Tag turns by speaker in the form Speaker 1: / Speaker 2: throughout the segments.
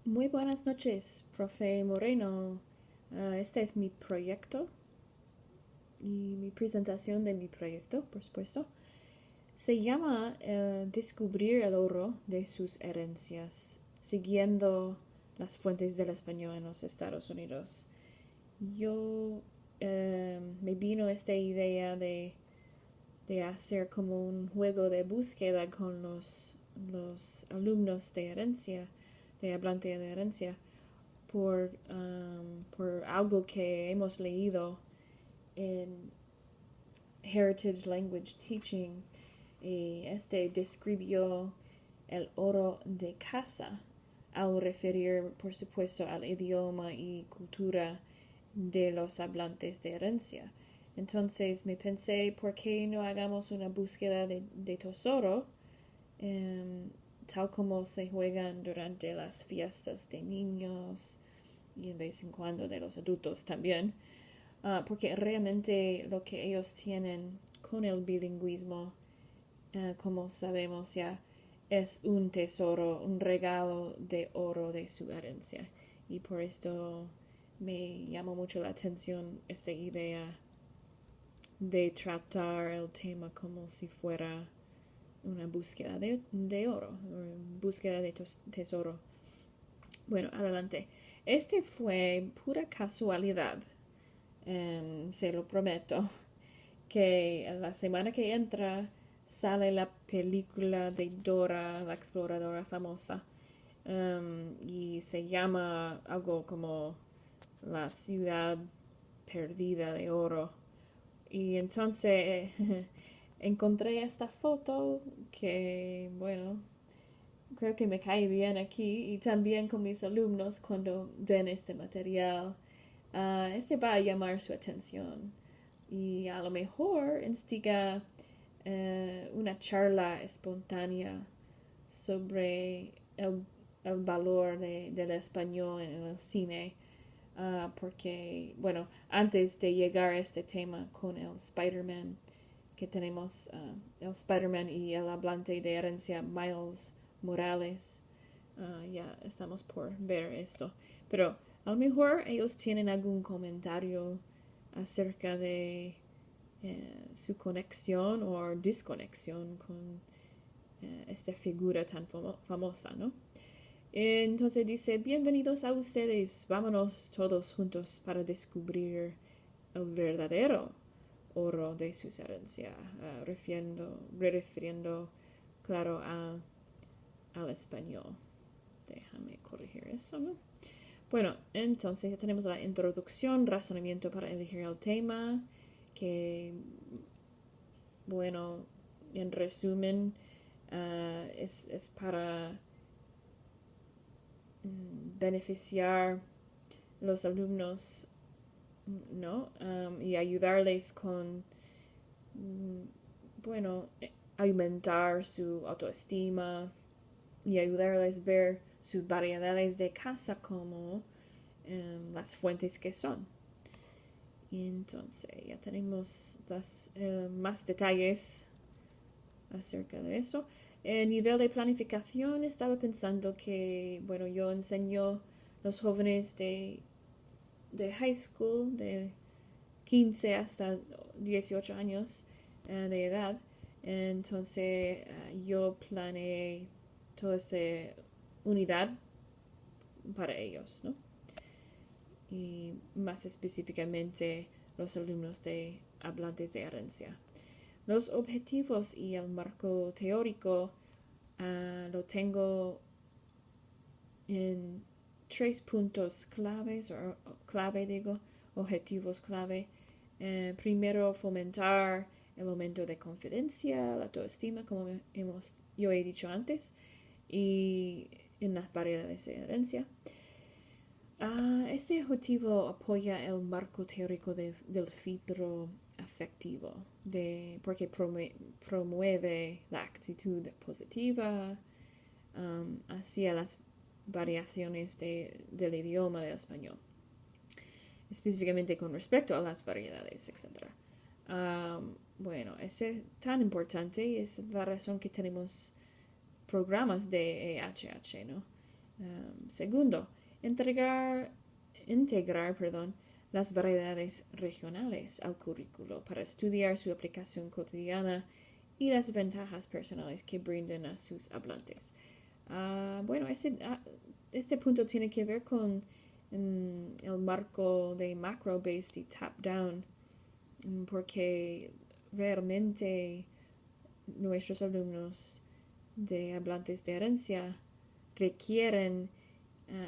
Speaker 1: Muy buenas noches, profe Moreno. Este es mi proyecto y mi presentación de mi proyecto, por supuesto. Se llama Descubrir el oro de sus herencias, siguiendo las fuentes del español en los Estados Unidos. Yo me vino esta idea de hacer como un juego de búsqueda con los alumnos de herencia, de hablante de herencia, por algo que hemos leído en Heritage Language Teaching. Y describió el oro de casa al referir, por supuesto, al idioma y cultura de los hablantes de herencia. Entonces me pensé, ¿por qué no hagamos una búsqueda de tesoro, tal como se juegan durante las fiestas de niños y de vez en cuando de los adultos también? Porque realmente lo que ellos tienen con el bilingüismo, como sabemos ya, es un tesoro, un regalo de oro de su herencia. Y por esto me llamó mucho la atención esta idea de tratar el tema como si fuera una búsqueda de oro, búsqueda de tesoro. Bueno, adelante. Este fue pura casualidad, se lo prometo, que la semana que entra sale la película de Dora, la exploradora famosa, y se llama algo como La ciudad perdida de oro. Y entonces encontré esta foto que, bueno, creo que me cae bien aquí y también con mis alumnos cuando ven este material. Este va a llamar su atención y a lo mejor instiga una charla espontánea sobre el valor del español en el cine. Porque, bueno, antes de llegar a este tema con el Spider-Man, que tenemos el Spider-Man y el hablante de herencia Miles Morales, ya estamos por ver esto. Pero a lo mejor ellos tienen algún comentario acerca de su conexión o desconexión con esta figura tan famosa, ¿no? Entonces dice, bienvenidos a ustedes, vámonos todos juntos para descubrir el verdadero oro de su herencia, refiriendo, claro, al español. Déjame corregir eso, ¿no? Bueno, entonces ya tenemos la introducción, razonamiento para elegir el tema, que, bueno, en resumen, es para beneficiar los alumnos, ¿no? Y ayudarles con, bueno, aumentar su autoestima y ayudarles a ver sus variedades de casa como las fuentes que son. Y entonces ya tenemos más detalles acerca de eso. El nivel de planificación, estaba pensando que, bueno, yo enseño los jóvenes de high school, de 15 hasta 18 años de edad. Entonces yo planeé toda esta unidad para ellos, ¿no? Y más específicamente los alumnos de hablantes de herencia. Los objetivos y el marco teórico lo tengo en 3 puntos claves, o clave digo, objetivos clave. Primero, fomentar el aumento de confidencia, la autoestima, como yo he dicho antes, y en las variedades de herencia. Este objetivo apoya el marco teórico del filtro afectivo, porque promueve la actitud positiva hacia las variaciones del idioma del español, específicamente con respecto a las variedades, etc. Bueno, es tan importante, es la razón que tenemos programas de EHH, ¿no? Segundo, integrar, las variedades regionales al currículo para estudiar su aplicación cotidiana y las ventajas personales que brindan a sus hablantes. Bueno, este punto tiene que ver con el marco de macro-based y top-down, porque realmente nuestros alumnos de hablantes de herencia requieren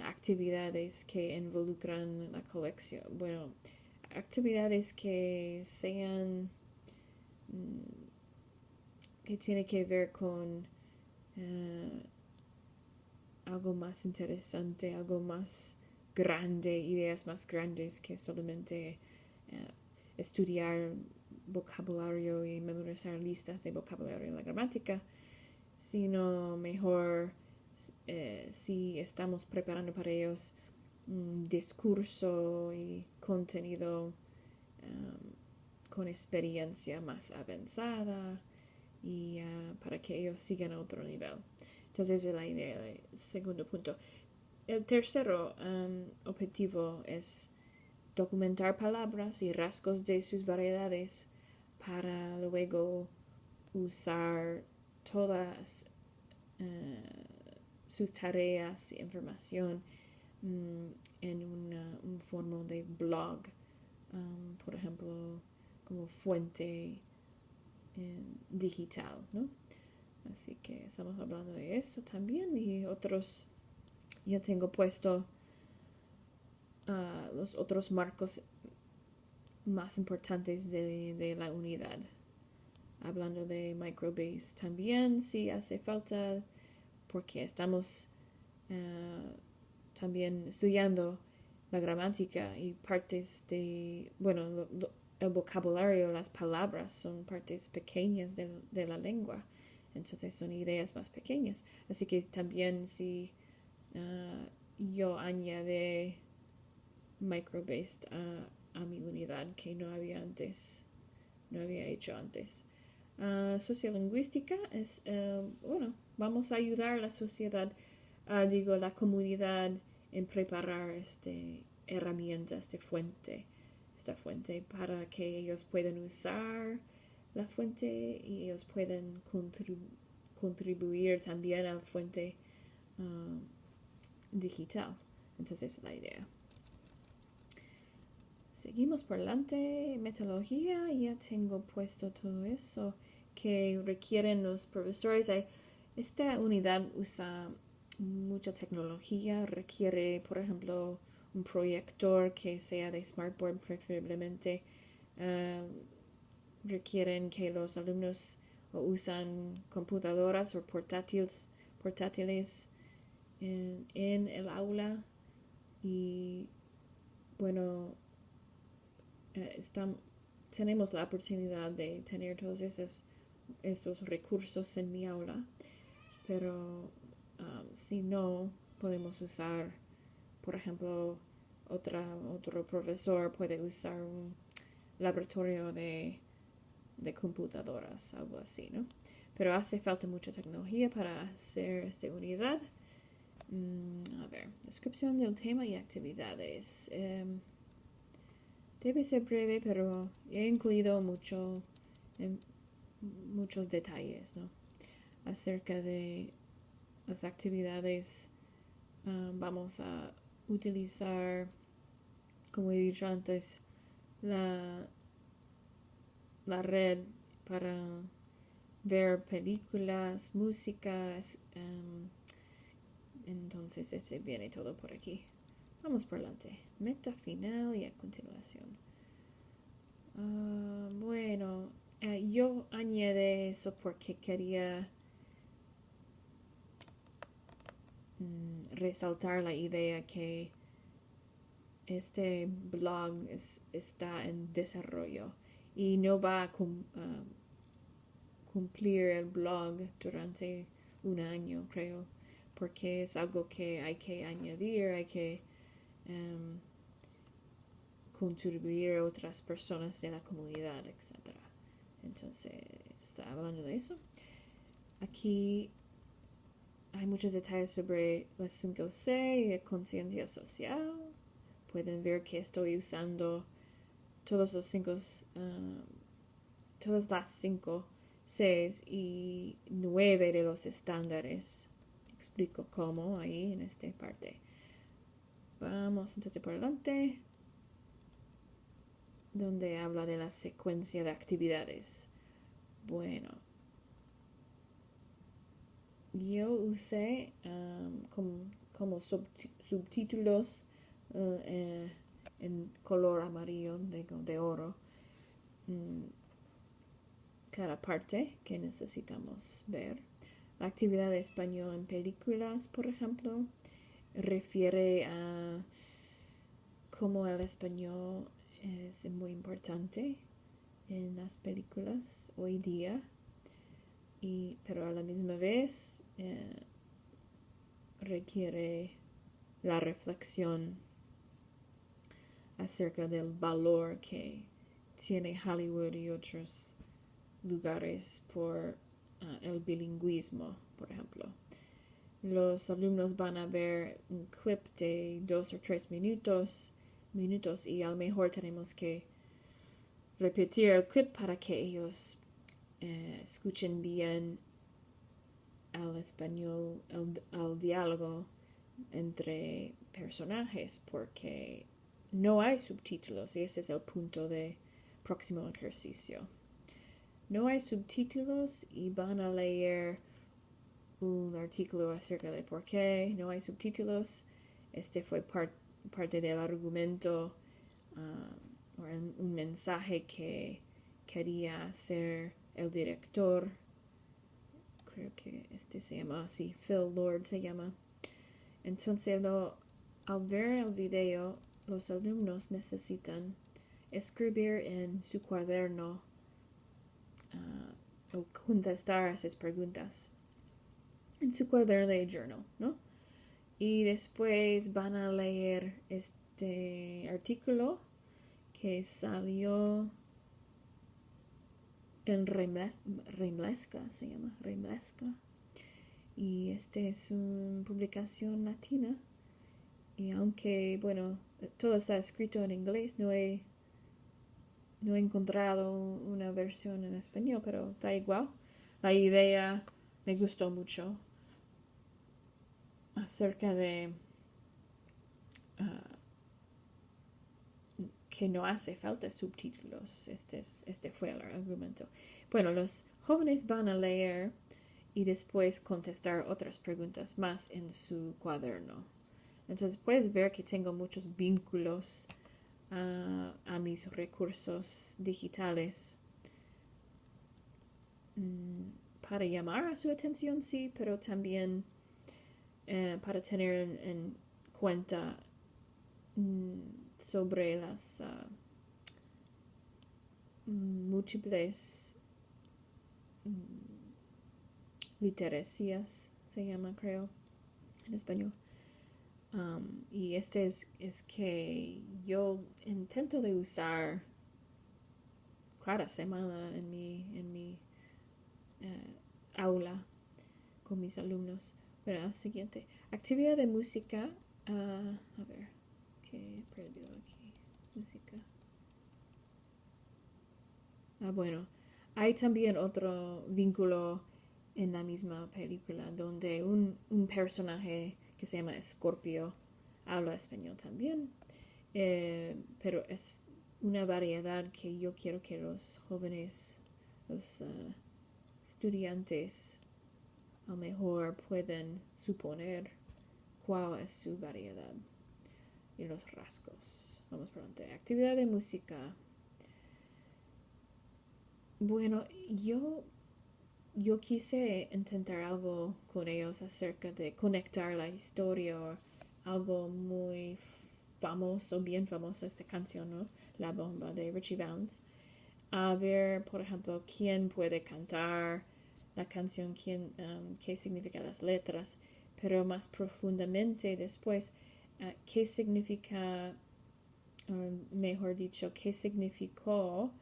Speaker 1: actividades que involucran la colección. Bueno, actividades que sean que tiene que ver con algo más interesante, algo más grande, ideas más grandes que solamente estudiar vocabulario y memorizar listas de vocabulario en la gramática, sino mejor si estamos preparando para ellos discurso y contenido con experiencia más avanzada y para que ellos sigan a otro nivel. Entonces es la idea del segundo punto. El tercero objetivo es documentar palabras y rasgos de sus variedades para luego usar todas sus tareas e información en un forma de blog, por ejemplo, como fuente digital, ¿no? Así que estamos hablando de eso también y otros, ya tengo puesto los otros marcos más importantes de la unidad. Hablando de microbase también, si hace falta, porque estamos también estudiando la gramática y partes de, bueno, el vocabulario, las palabras son partes pequeñas de la lengua, entonces son ideas más pequeñas. Así que también si yo añade microbase a mi unidad que no había hecho antes. Sociolingüística es, bueno, vamos a ayudar a la sociedad, la comunidad en preparar herramientas esta fuente para que ellos puedan usar la fuente y ellos puedan contribuir también a la fuente digital. Entonces la idea. Seguimos por delante, metodología, ya tengo puesto todo eso que requieren los profesores. Esta unidad usa mucha tecnología, requiere, por ejemplo, un proyector que sea de smartboard preferiblemente. Requieren que los alumnos usan computadoras o portátiles en el aula y bueno, tenemos la oportunidad de tener todos esos recursos en mi aula, pero si no, podemos usar, por ejemplo, otro profesor puede usar un laboratorio de computadoras, algo así, ¿no? Pero hace falta mucha tecnología para hacer esta unidad. A ver, descripción del tema y actividades. Debe ser breve, pero he incluido muchos detalles, ¿no? Acerca de las actividades. Vamos a utilizar, como he dicho antes, la red para ver películas, músicas. Entonces ese viene todo por aquí. Vamos por delante. Meta final y a continuación. Bueno, yo añadí eso porque quería resaltar la idea que este blog está en desarrollo y no va a cumplir el blog durante un año, creo, porque es algo que hay que añadir, hay que contribuir a otras personas de la comunidad, etc. Entonces, está hablando de eso. Aquí hay muchos detalles sobre las 5C y conciencia social. Pueden ver que estoy usando todas las 5 Cs y 9 de los estándares. Explico cómo ahí en esta parte. Vamos entonces por delante, donde habla de la secuencia de actividades. Bueno, yo usé como subtítulos en color amarillo de oro cada parte que necesitamos ver. La actividad de español en películas, por ejemplo, refiere a cómo el español es muy importante en las películas hoy día, pero a la misma vez requiere la reflexión acerca del valor que tiene Hollywood y otros lugares por el bilingüismo, por ejemplo. Los alumnos van a ver un clip de 2 o 3 minutos y a lo mejor tenemos que repetir el clip para que ellos escuchen bien al español, al diálogo entre personajes, porque no hay subtítulos y ese es el punto de próximo ejercicio. No hay subtítulos y van a leer un artículo acerca de por qué no hay subtítulos. Este fue parte del argumento o un mensaje que quería hacer el director. Creo que se llama así, Phil Lord se llama. Entonces, al ver el video, los alumnos necesitan escribir en su cuaderno o contestar a esas preguntas en su cuaderno de journal, ¿no? Y después van a leer este artículo que salió en Remlesca, se llama Remlesca. Y es una publicación latina. Y aunque, bueno, todo está escrito en inglés, no he encontrado una versión en español, pero da igual. La idea me gustó mucho acerca de que no hace falta subtítulos. Este fue el argumento. Bueno, los jóvenes van a leer y después contestar otras preguntas más en su cuaderno. Entonces puedes ver que tengo muchos vínculos a mis recursos digitales para llamar a su atención, sí, pero también para tener en cuenta sobre las múltiples literacias, se llama, creo, en español. Y es que yo intento de usar cada semana en mi aula con mis alumnos. Bueno, siguiente. Actividad de música. A ver, ¿qué perdió aquí? Música. Bueno, hay también otro vínculo en la misma película donde un personaje que se llama Scorpio habla español también, pero es una variedad que yo quiero que los jóvenes, los estudiantes, a lo mejor pueden suponer cuál es su variedad y los rasgos. Vamos por delante. Actividad de música. Bueno, yo quise intentar algo con ellos acerca de conectar la historia o algo muy famoso, bien famoso, esta canción, ¿no? La Bomba de Richie Valens. A ver, por ejemplo, quién puede cantar la canción, qué significan las letras, pero más profundamente después, qué significa, mejor dicho, qué significó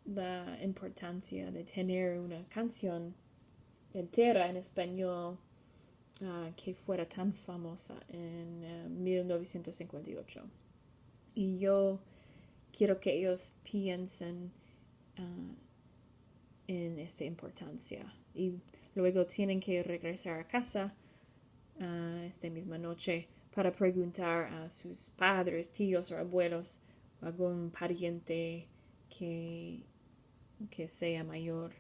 Speaker 1: la importancia de tener una canción entera en español que fuera tan famosa en 1958. Y yo quiero que ellos piensen en esta importancia. Y luego tienen que regresar a casa esta misma noche para preguntar a sus padres, tíos o abuelos o algún pariente que sea mayor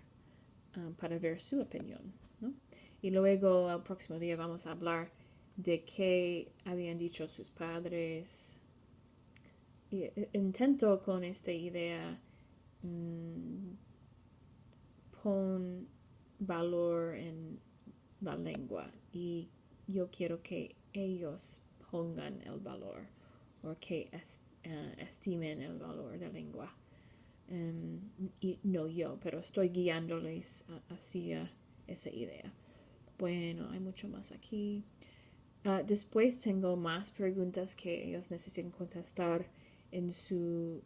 Speaker 1: para ver su opinión, ¿no? Y luego el próximo día vamos a hablar de qué habían dicho sus padres. Y intento con esta idea pon valor en la lengua y yo quiero que ellos pongan el valor o que estimen el valor de la lengua. Y no yo, pero estoy guiándoles hacia esa idea. Bueno, hay mucho más aquí. Después tengo más preguntas que ellos necesitan contestar en su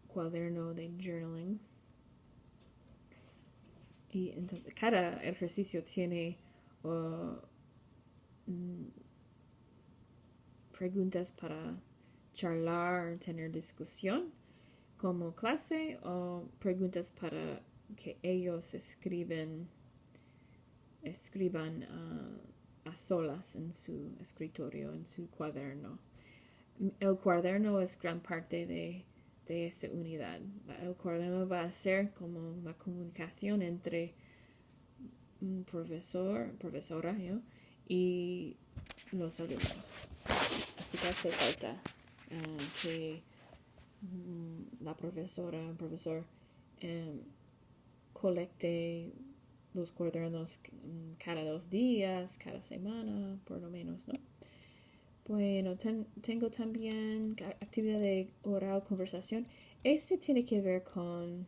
Speaker 1: cuaderno de journaling. Y entonces cada ejercicio tiene preguntas para charlar, tener discusión como clase o preguntas para que ellos escriban a solas en su escritorio, en su cuaderno. El cuaderno es gran parte de esta unidad. El cuaderno va a ser como la comunicación entre un profesor, profesora, ¿yo? Y los alumnos. Así que hace falta que la profesora, el profesor colecte los cuadernos cada 2 días, cada semana, por lo menos, ¿no? Bueno, tengo también actividad de oral conversación. Este tiene que ver con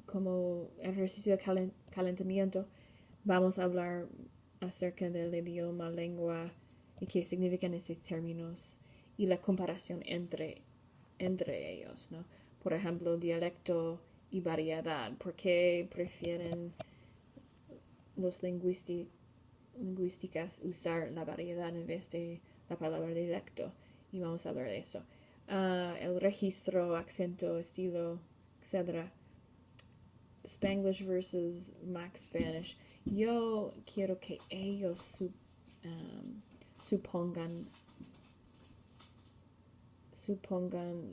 Speaker 1: como ejercicio de calentamiento. Vamos a hablar acerca del idioma, lengua y qué significan esos términos y la comparación entre ellos, ¿no? Por ejemplo, dialecto y variedad. ¿Por qué prefieren los lingüísticas usar la variedad en vez de la palabra dialecto? Y vamos a hablar de eso. El registro, acento, estilo, etc. Spanglish versus Max Spanish. Yo quiero que ellos supongan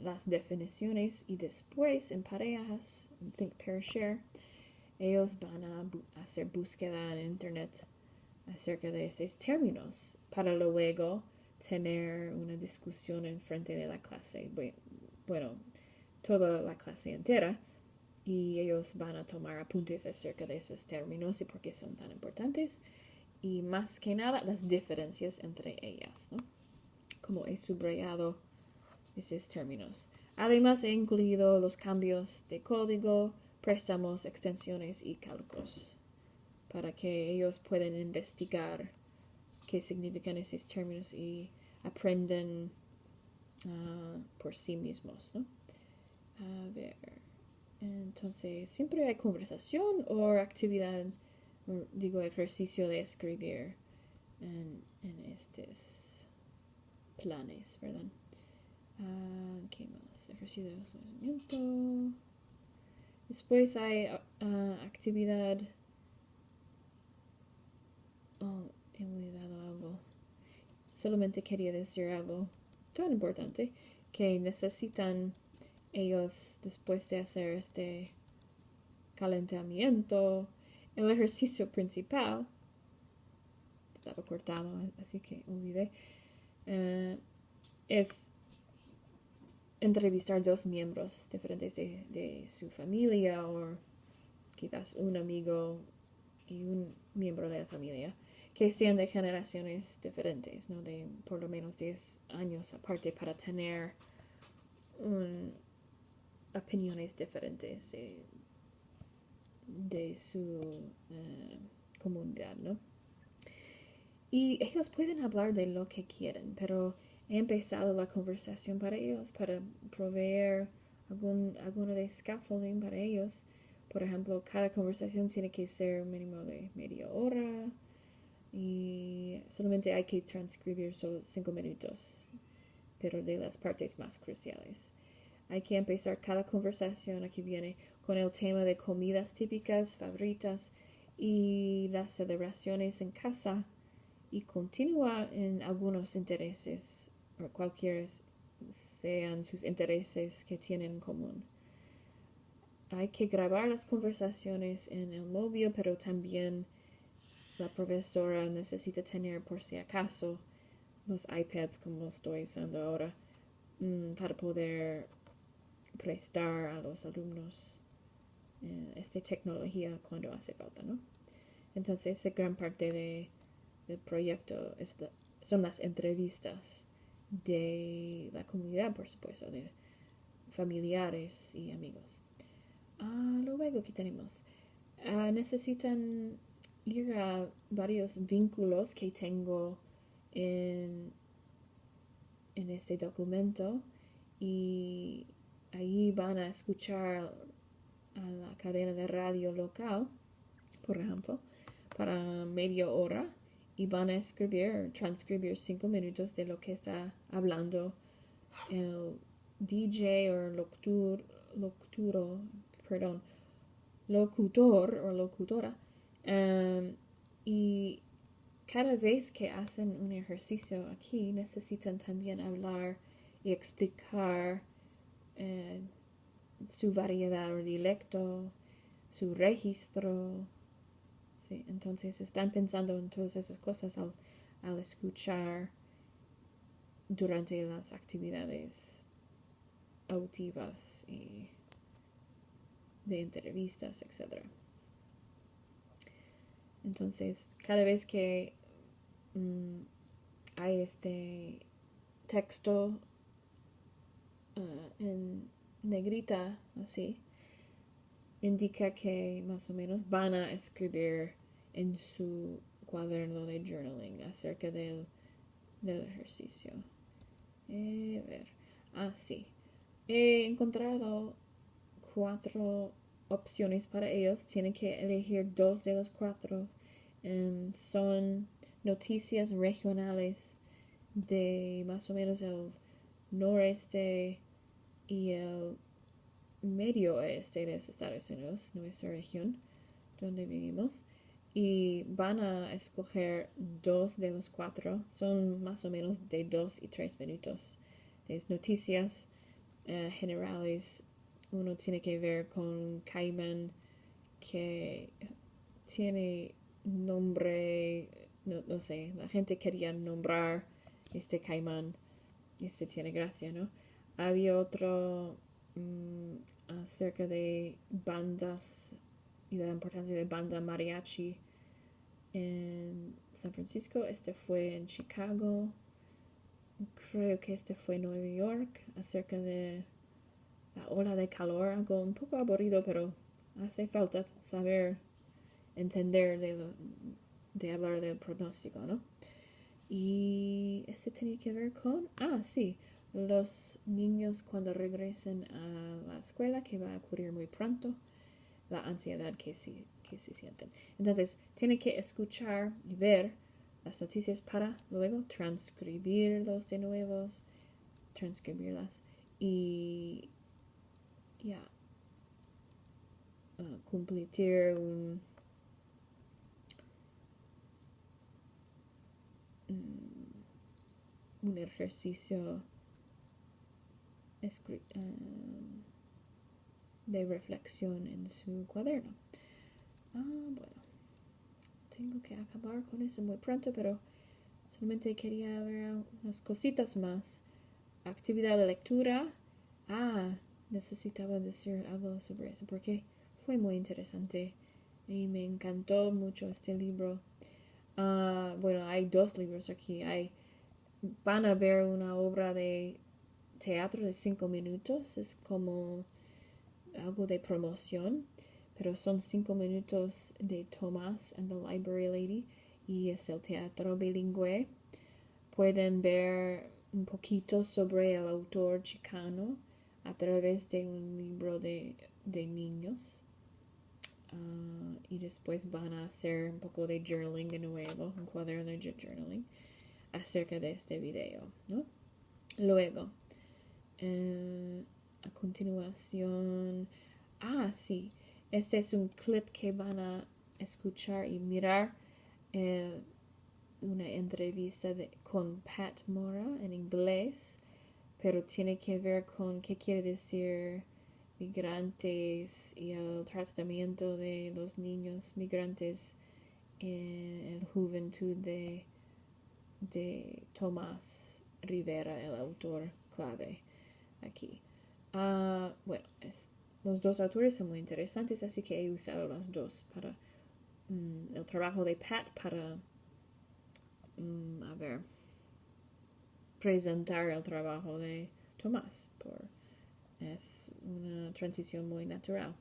Speaker 1: las definiciones y después en parejas, think, pair, share, ellos van a hacer búsqueda en internet acerca de esos términos para luego tener una discusión en frente de la clase. Bueno, toda la clase entera. Y ellos van a tomar apuntes acerca de esos términos y por qué son tan importantes. Y más que nada, las diferencias entre ellas, ¿no? Como he subrayado esos términos. Además, he incluido los cambios de código, préstamos, extensiones y cálculos para que ellos puedan investigar qué significan esos términos y aprenden por sí mismos, ¿no? A ver, entonces siempre hay conversación o actividad, ejercicio de escribir en estos planes, ¿verdad? ¿Qué más? Ejercicio de conocimiento. Después hay actividad. He olvidado algo. Solamente quería decir algo tan importante que necesitan ellos después de hacer este calentamiento. El ejercicio principal estaba cortado, así que olvidé. Es entrevistar 2 miembros diferentes de su familia o quizás un amigo y un miembro de la familia que sean de generaciones diferentes, ¿no? De por lo menos 10 años aparte para tener opiniones diferentes de su comunidad, ¿no? Y ellos pueden hablar de lo que quieren, pero he empezado la conversación para ellos, para proveer alguno de scaffolding para ellos. Por ejemplo, cada conversación tiene que ser mínimo de media hora y solamente hay que transcribir solo 5 minutos, pero de las partes más cruciales. Hay que empezar cada conversación, aquí viene, con el tema de comidas típicas, favoritas y las celebraciones en casa, y continúa en algunos intereses, o cualquiera sean sus intereses que tienen en común. Hay que grabar las conversaciones en el móvil, pero también la profesora necesita tener, por si acaso, los iPads como estoy usando ahora, para poder prestar a los alumnos esta tecnología cuando hace falta, ¿no? Entonces, gran parte del proyecto son las entrevistas de la comunidad, por supuesto, de familiares y amigos. Luego, ¿qué tenemos? Necesitan ir a varios vínculos que tengo en este documento, y ahí van a escuchar a la cadena de radio local, por ejemplo, para media hora, y van a transcribir 5 minutos de lo que está hablando el DJ o locutor o locutora. Y cada vez que hacen un ejercicio aquí, necesitan también hablar y explicar su variedad o dialecto, su registro. Sí, entonces están pensando en todas esas cosas al escuchar durante las actividades auditivas y de entrevistas, etc. Entonces, cada vez que hay este texto en negrita, así, indica que más o menos van a escribir en su cuaderno de journaling acerca del ejercicio. A ver. Sí. He encontrado 4 opciones para ellos. Tienen que elegir 2 de los 4. Son noticias regionales de más o menos el noreste y el medio oeste de Estados Unidos, nuestra región donde vivimos, y van a escoger 2 de los 4. Son más o menos de 2 y 3 minutos. Es noticias generales. Uno tiene que ver con caimán, que tiene nombre, no sé, la gente quería nombrar este caimán. Este tiene gracia, ¿no? Había otro acerca de bandas y la importancia de banda mariachi en San Francisco. Este fue en Chicago. Creo que este fue en Nueva York, acerca de la ola de calor. Algo un poco aburrido, pero hace falta saber, entender de hablar del pronóstico, ¿no? Y este tenía que ver con, sí, los niños cuando regresen a la escuela, que va a ocurrir muy pronto, la ansiedad que se sienten. Entonces, tiene que escuchar y ver las noticias para luego transcribirlos de nuevo, transcribirlas y completar un ejercicio de reflexión en su cuaderno. Bueno, tengo que acabar con eso muy pronto, pero solamente quería ver unas cositas más. Actividad de lectura. Necesitaba decir algo sobre eso porque fue muy interesante y me encantó mucho este libro. Bueno, hay 2 libros aquí. Van a ver una obra de teatro de 5 minutos. Es como algo de promoción, pero son 5 minutos de Thomas and the Library Lady, y es el teatro bilingüe. Pueden ver un poquito sobre el autor chicano a través de un libro de niños. Y después van a hacer un poco de journaling de nuevo, un cuaderno de journaling acerca de este video, ¿no? Luego, a continuación, sí, este es un clip que van a escuchar y mirar una entrevista con Pat Mora en inglés, pero tiene que ver con qué quiere decir migrantes y el tratamiento de los niños migrantes en la juventud de Tomás Rivera, el autor clave aquí. Bueno, los dos autores son muy interesantes, así que he usado los dos para el trabajo de Pat para presentar el trabajo de Tomás. Es una transición muy natural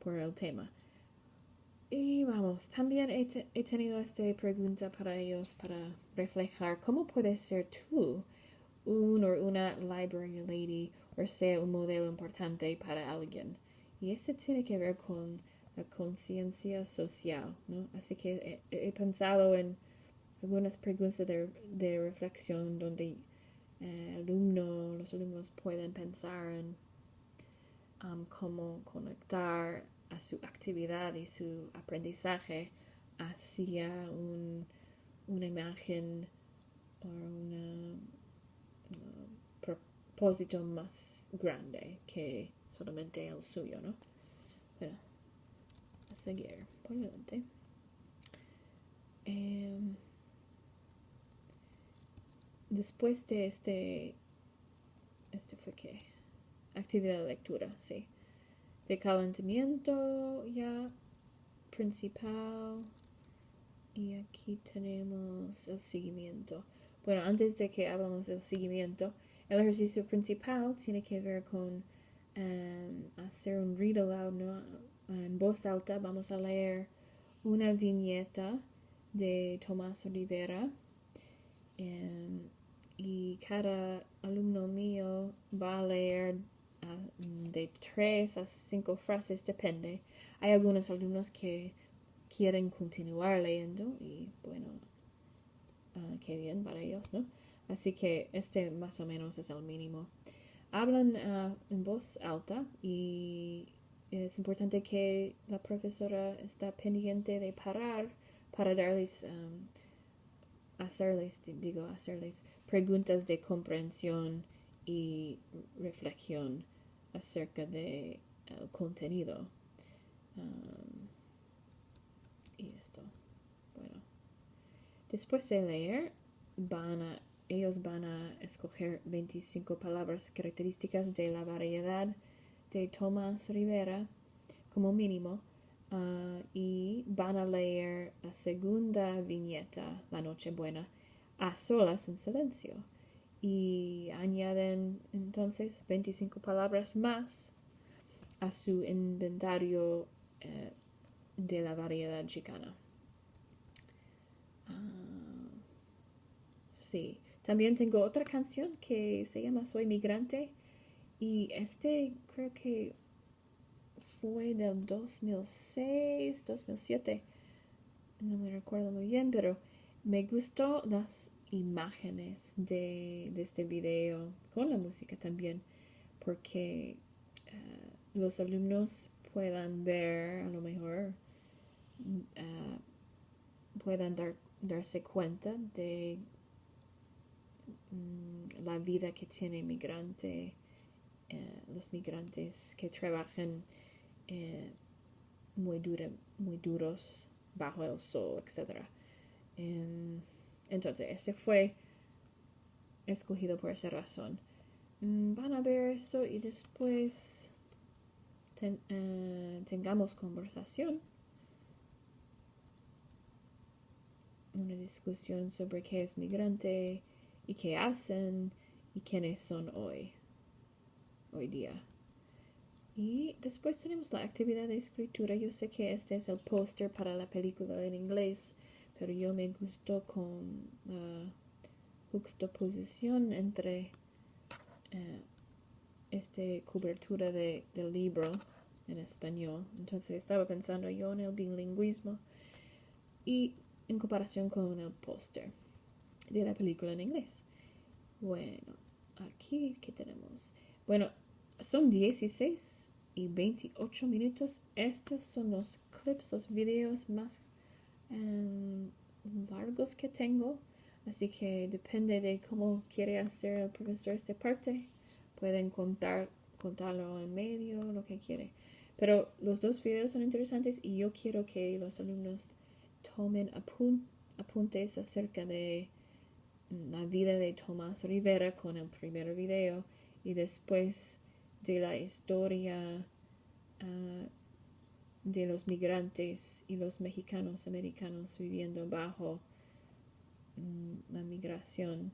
Speaker 1: por el tema. Y vamos, también he tenido esta pregunta para ellos para reflejar cómo puedes ser tú un o una library lady o sea un modelo importante para alguien. Y eso tiene que ver con la conciencia social, ¿no? Así que he pensado en algunas preguntas de reflexión donde los alumnos pueden pensar en cómo conectar a su actividad y su aprendizaje hacia una imagen o un propósito más grande que solamente el suyo, ¿no? Bueno, a seguir por delante. Después de este fue que actividad de lectura, sí, de calentamiento ya principal, y aquí tenemos el seguimiento. Bueno, antes de que hablamos del seguimiento, el ejercicio principal tiene que ver con hacer un read aloud, ¿no? En voz alta vamos a leer una viñeta de Tomás Rivera, y cada alumno mío va a leer de 3 a 5 frases, depende. Hay algunos alumnos que quieren continuar leyendo y bueno, qué bien para ellos, ¿no? Así que más o menos es el mínimo. Hablan en voz alta y es importante que la profesora está pendiente de parar para darles hacerles preguntas de comprensión y reflexión acerca de el contenido. Y esto, bueno, después de leer, ellos van a escoger 25 palabras características de la variedad de Tomás Rivera como mínimo. Y van a leer la segunda viñeta, La Nochebuena, a solas en silencio. Y añaden entonces 25 palabras más a su inventario de la variedad chicana. Sí, también tengo otra canción que se llama Soy Migrante. Y creo que fue del 2006, 2007, no me recuerdo muy bien, pero me gustó las imágenes de este video, con la música también, porque los alumnos puedan ver, a lo mejor, puedan darse cuenta de la vida que tiene los migrantes que trabajan muy duros bajo el sol, etc. Entonces, este fue escogido por esa razón. Van a ver eso y después tengamos conversación, una discusión sobre qué es migrante y qué hacen y quiénes son hoy día. Y después tenemos la actividad de escritura. Yo sé que este es el póster para la película en inglés, pero yo me gustó con la juxtaposición entre cobertura del libro en español. Entonces estaba pensando yo en el bilingüismo y en comparación con el póster de la película en inglés. Bueno, aquí, ¿qué tenemos? Bueno, son 16 y 28 minutos. Estos son los clips, los videos más largos que tengo. Así que depende de cómo quiere hacer el profesor esta parte. Pueden contarlo en medio, lo que quiere. Pero los dos videos son interesantes y yo quiero que los alumnos tomen apuntes acerca de la vida de Tomás Rivera con el primer video y después de la historia de los migrantes y los mexicanos americanos viviendo bajo la migración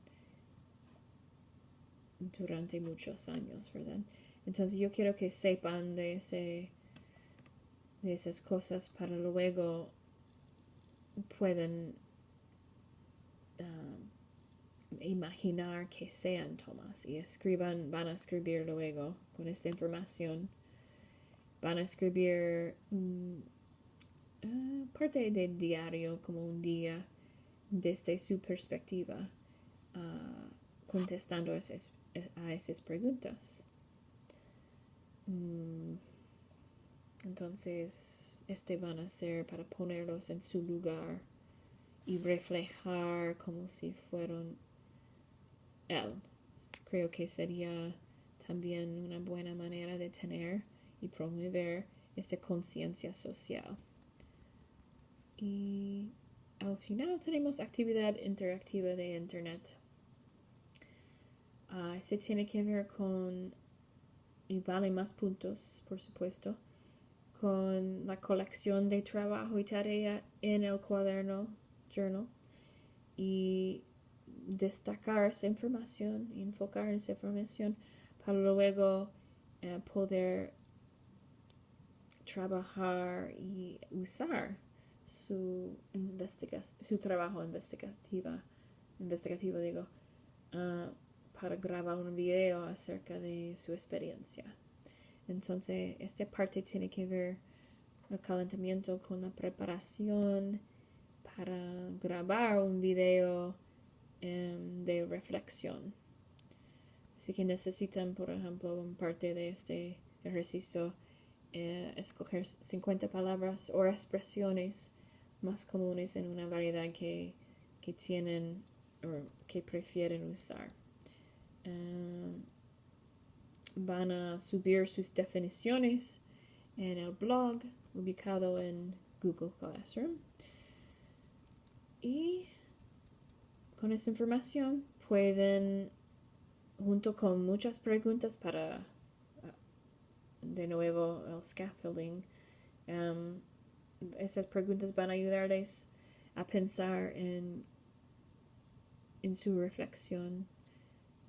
Speaker 1: durante muchos años, ¿verdad? Entonces yo quiero que sepan de esas cosas para luego pueden imaginar que sean Tomás y van a escribir luego con esta información, van a escribir parte del diario como un día desde su perspectiva, contestando a esas preguntas. Entonces van a ser para ponerlos en su lugar y reflejar como si fueran él. Creo que sería también una buena manera de tener y promover esta conciencia social. Y al final tenemos actividad interactiva de internet. Se tiene que ver con, y vale más puntos, por supuesto, con la colección de trabajo y tarea en el cuaderno, journal, y destacar esa información y enfocar esa información para luego poder trabajar y usar su trabajo investigativo digo, para grabar un video acerca de su experiencia. Entonces, esta parte tiene que ver el calentamiento con la preparación para grabar un video de reflexión. Así que necesitan, por ejemplo, en parte de este ejercicio, escoger 50 palabras o expresiones más comunes en una variedad que tienen o que prefieren usar. Van a subir sus definiciones en el blog ubicado en Google Classroom. Y con esta información pueden, junto con muchas preguntas para, de nuevo, el scaffolding, esas preguntas van a ayudarles a pensar en su reflexión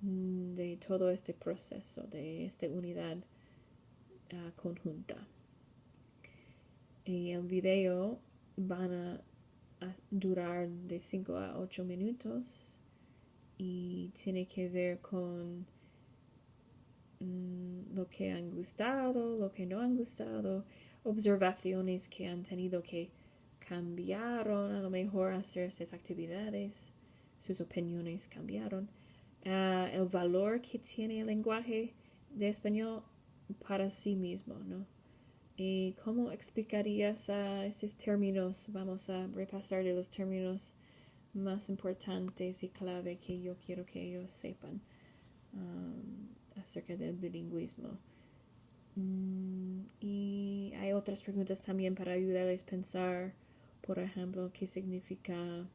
Speaker 1: de todo este proceso, de esta unidad conjunta. Y el video van a durar de 5 a 8 minutos y tiene que ver con lo que han gustado, lo que no han gustado, observaciones que han tenido que cambiaron, a lo mejor hacer esas actividades, sus opiniones cambiaron, el valor que tiene el lenguaje de español para sí mismo, ¿no? ¿Y cómo explicarías estos términos? Vamos a repasar de los términos más importantes y clave que yo quiero que ellos sepan acerca del bilingüismo. Y hay otras preguntas también para ayudarles a pensar, por ejemplo, qué significa